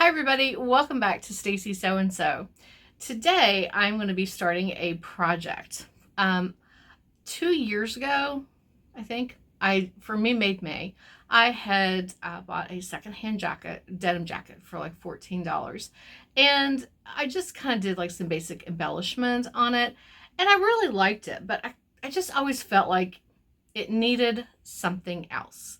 Hi everybody, welcome back to Stacy So and So. Today I'm going to be starting a project. 2 years ago, I think, for me made May, I had bought a secondhand jacket, denim jacket for like $14. And I just kind of did like some basic embellishment on it. And I really liked it, but I just always felt like it needed something else.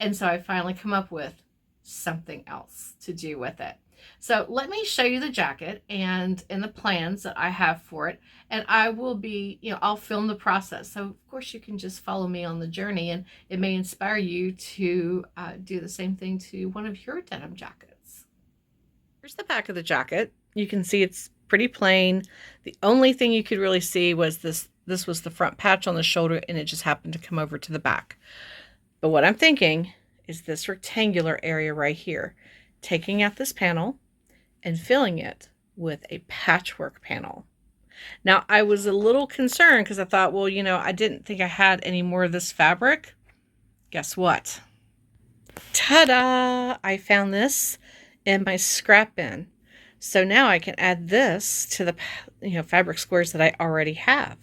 And so I finally come up with something else to do with it. So let me show you the jacket and the plans that I have for it. And I will be, I'll film the process. So of course you can just follow me on the journey and it may inspire you to do the same thing to one of your denim jackets. Here's the back of the jacket. You can see it's pretty plain. The only thing you could really see was this was the front patch on the shoulder and it just happened to come over to the back. But what I'm thinking is this rectangular area right here, taking out this panel and filling it with a patchwork panel. Now, I was a little concerned because I thought, well, I didn't think I had any more of this fabric. Guess what? Ta-da! I found this in my scrap bin. So now I can add this to the fabric squares that I already have.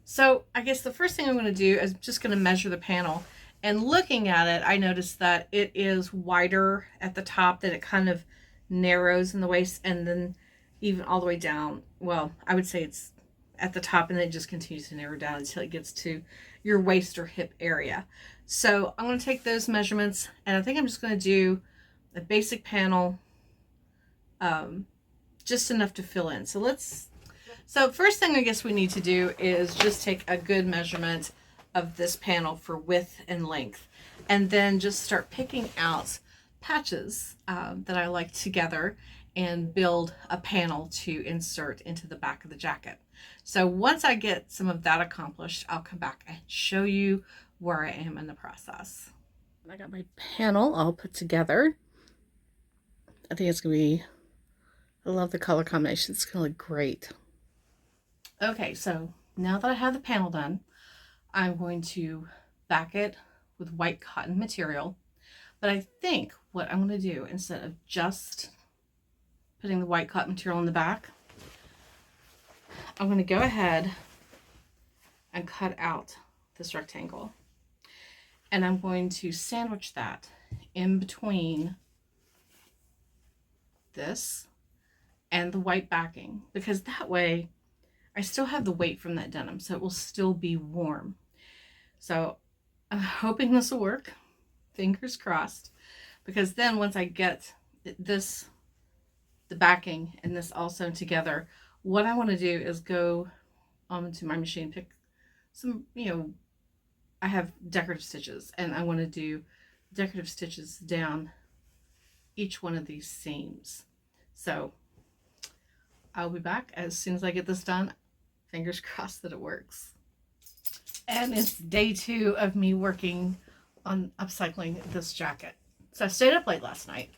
So I guess the first thing I'm going to do is just going to measure the panel. And looking at it, I noticed that it is wider at the top, that it kind of narrows in the waist, and then even all the way down. Well, I would say it's at the top and then it just continues to narrow down until it gets to your waist or hip area. So I'm going to take those measurements and I think I'm just going to do a basic panel, just enough to fill in. So first thing I guess we need to do is just take a good measurement of this panel for width and length, and then just start picking out patches that I like together and build a panel to insert into the back of the jacket. So once I get some of that accomplished, I'll come back and show you where I am in the process. I got my panel all put together. I think it's gonna be, I love the color combination. It's gonna look great. Okay, so now that I have the panel done, I'm going to back it with white cotton material. But I think what I'm going to do, instead of just putting the white cotton material in the back, I'm going to go ahead and cut out this rectangle. And I'm going to sandwich that in between this and the white backing, because that way I still have the weight from that denim, so it will still be warm. So I'm hoping this will work. Fingers crossed. Because then once I get this, the backing and this all sewn together, what I want to do is go onto my machine, pick some, I have decorative stitches, and I want to do decorative stitches down each one of these seams. So I'll be back as soon as I get this done. Fingers crossed that it works. And it's day 2 of me working on upcycling this jacket. So I stayed up late last night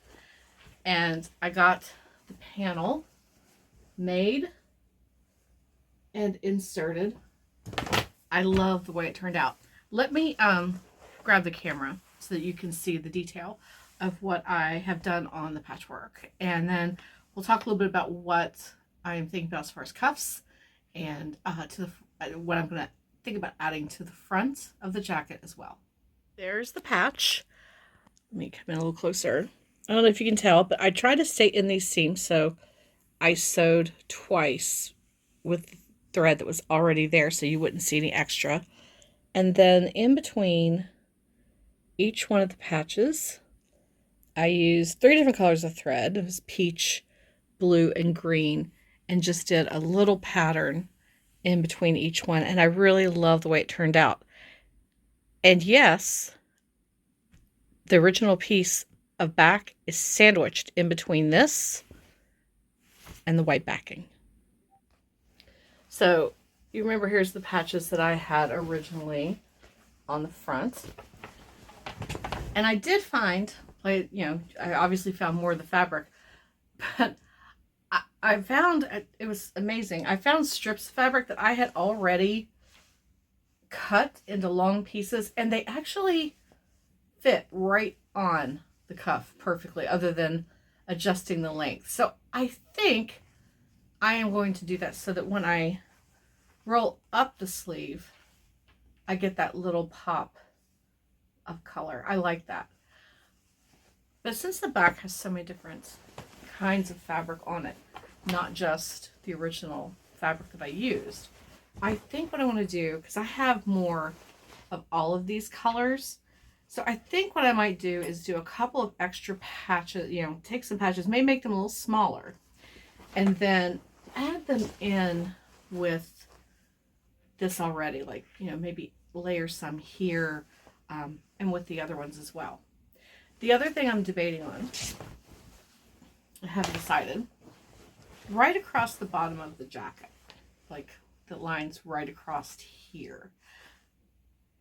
and I got the panel made and inserted. I love the way it turned out. Let me grab the camera so that you can see the detail of what I have done on the patchwork. And then we'll talk a little bit about what I'm thinking about as far as cuffs and what I'm going to think about adding to the front of the jacket as well. There's the patch. Let me come in a little closer. I don't know if you can tell, but I tried to stay in these seams, so I sewed twice with thread that was already there so you wouldn't see any extra. And then in between each one of the patches, I used 3 different colors of thread. It was peach, blue, and green, and just did a little pattern in between each one, and I really love the way it turned out. And yes, the original piece of back is sandwiched in between this and the white backing. So you remember, here's the patches that I had originally on the front, and I did find, I obviously found more of the fabric, but I found, it was amazing. I found strips of fabric that I had already cut into long pieces, and they actually fit right on the cuff perfectly other than adjusting the length. So I think I am going to do that so that when I roll up the sleeve, I get that little pop of color. I like that. But since the back has so many different kinds of fabric on it, not just the original fabric that I used, I think what I want to do, because I have more of all of these colors, so I think what I might do is do a couple of extra patches, you know, take some patches, maybe make them a little smaller, and then add them in with this already, like, you know, maybe layer some here and with the other ones as well. The other thing I'm debating on, I haven't decided, right across the bottom of the jacket, like the lines right across here,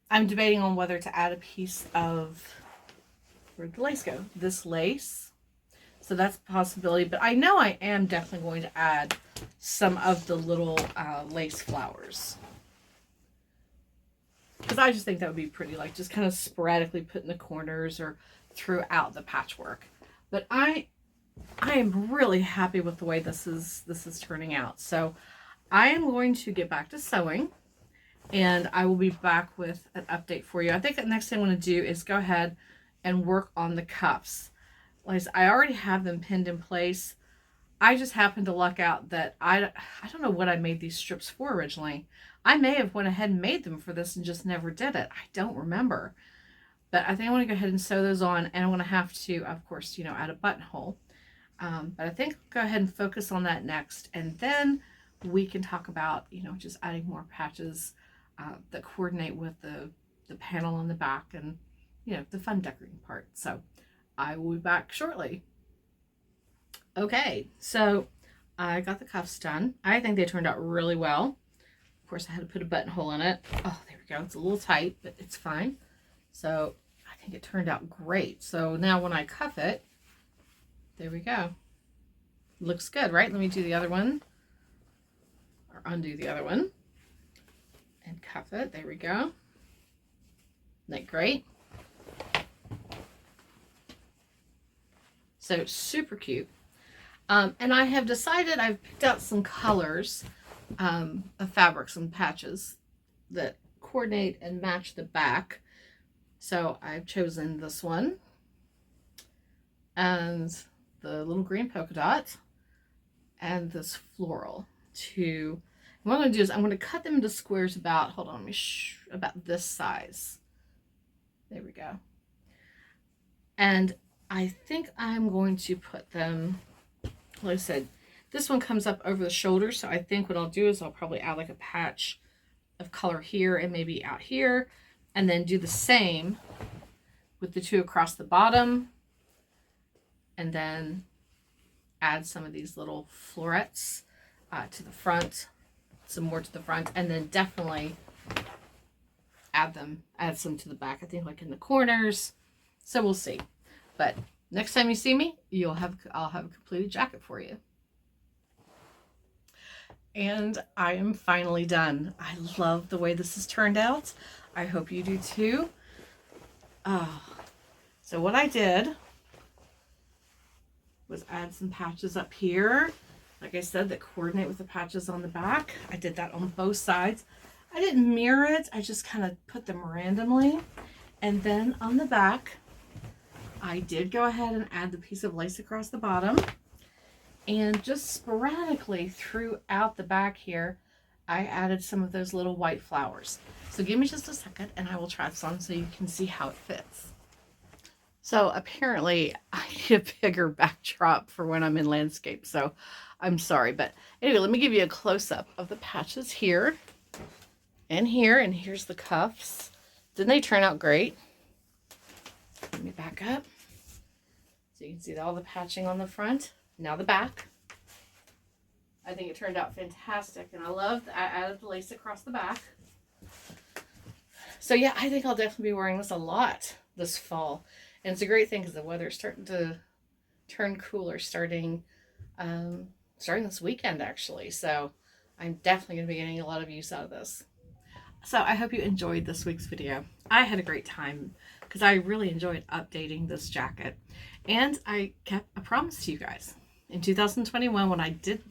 I'm debating on whether to add a piece of, where'd the lace go? This lace. So that's a possibility, but I know I am definitely going to add some of the little lace flowers. Because I just think that would be pretty, like just kind of sporadically put in the corners or throughout the patchwork. But I am really happy with the way this is turning out. So I am going to get back to sewing, and I will be back with an update for you. I think the next thing I want to do is go ahead and work on the cuffs. Like I already have them pinned in place. I just happened to luck out that I don't know what I made these strips for originally. I may have went ahead and made them for this and just never did it. I don't remember. But I think I want to go ahead and sew those on, and I'm going to have to, of course, you know, add a buttonhole. But I think I'll go ahead and focus on that next, and then we can talk about, you know, just adding more patches that coordinate with the panel on the back and, you know, the fun decorating part. So I will be back shortly. Okay, so I got the cuffs done. I think they turned out really well. Of course, I had to put a buttonhole in it. Oh, there we go. It's a little tight, but it's fine. So I think it turned out great. So now when I cuff it, there we go. Looks good, right? Let me do the other one, or undo the other one, and cuff it. There we go. Isn't that great? So super cute. And I have decided, I've picked out some colors of fabrics and patches that coordinate and match the back. So I've chosen this one and the little green polka dot and this floral. What I'm going to do is I'm going to cut them into squares about, hold on, about this size. There we go. And I think I'm going to put them, like I said, this one comes up over the shoulder, so I think what I'll do is I'll probably add like a patch of color here and maybe out here, and then do the same with the two across the bottom, and then add some of these little florets to the front, some more to the front, and then definitely add some to the back, I think like in the corners. So we'll see. But next time you see me, I'll have a completed jacket for you. And I am finally done. I love the way this has turned out. I hope you do too. So what I did was add some patches up here, like I said, that coordinate with the patches on the back. I did that on both sides. I didn't mirror it, I just kind of put them randomly. And then on the back, I did go ahead and add the piece of lace across the bottom, and just sporadically throughout the back here, I added some of those little white flowers. So give me just a second and I will try this on so you can see how it fits. So apparently I need a bigger backdrop for when I'm in landscape, so I'm sorry. But anyway, let me give you a close-up of the patches here and here, and here's the cuffs. Didn't they turn out great? Let me back up so you can see all the patching on the front. Now the back. I think it turned out fantastic, and I love that I added the lace across the back. So yeah, I think I'll definitely be wearing this a lot this fall. And it's a great thing because the weather's starting to turn cooler starting this weekend, actually. So I'm definitely going to be getting a lot of use out of this. So I hope you enjoyed this week's video. I had a great time because I really enjoyed updating this jacket. And I kept a promise to you guys. In 2021, when I did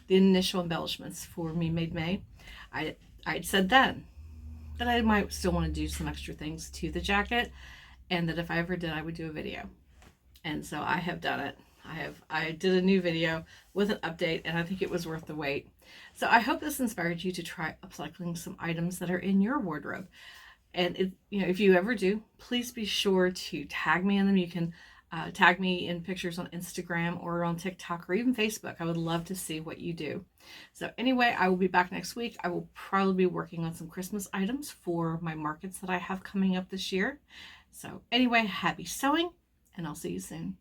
the initial embellishments for Me Made May, I said then that I might still want to do some extra things to the jacket, and that if I ever did, I would do a video. And so I have done it. I did a new video with an update, and I think it was worth the wait. So I hope this inspired you to try upcycling some items that are in your wardrobe. And if you ever do, please be sure to tag me in them. You can tag me in pictures on Instagram or on TikTok or even Facebook. I would love to see what you do. So anyway, I will be back next week. I will probably be working on some Christmas items for my markets that I have coming up this year. So anyway, happy sewing, and I'll see you soon.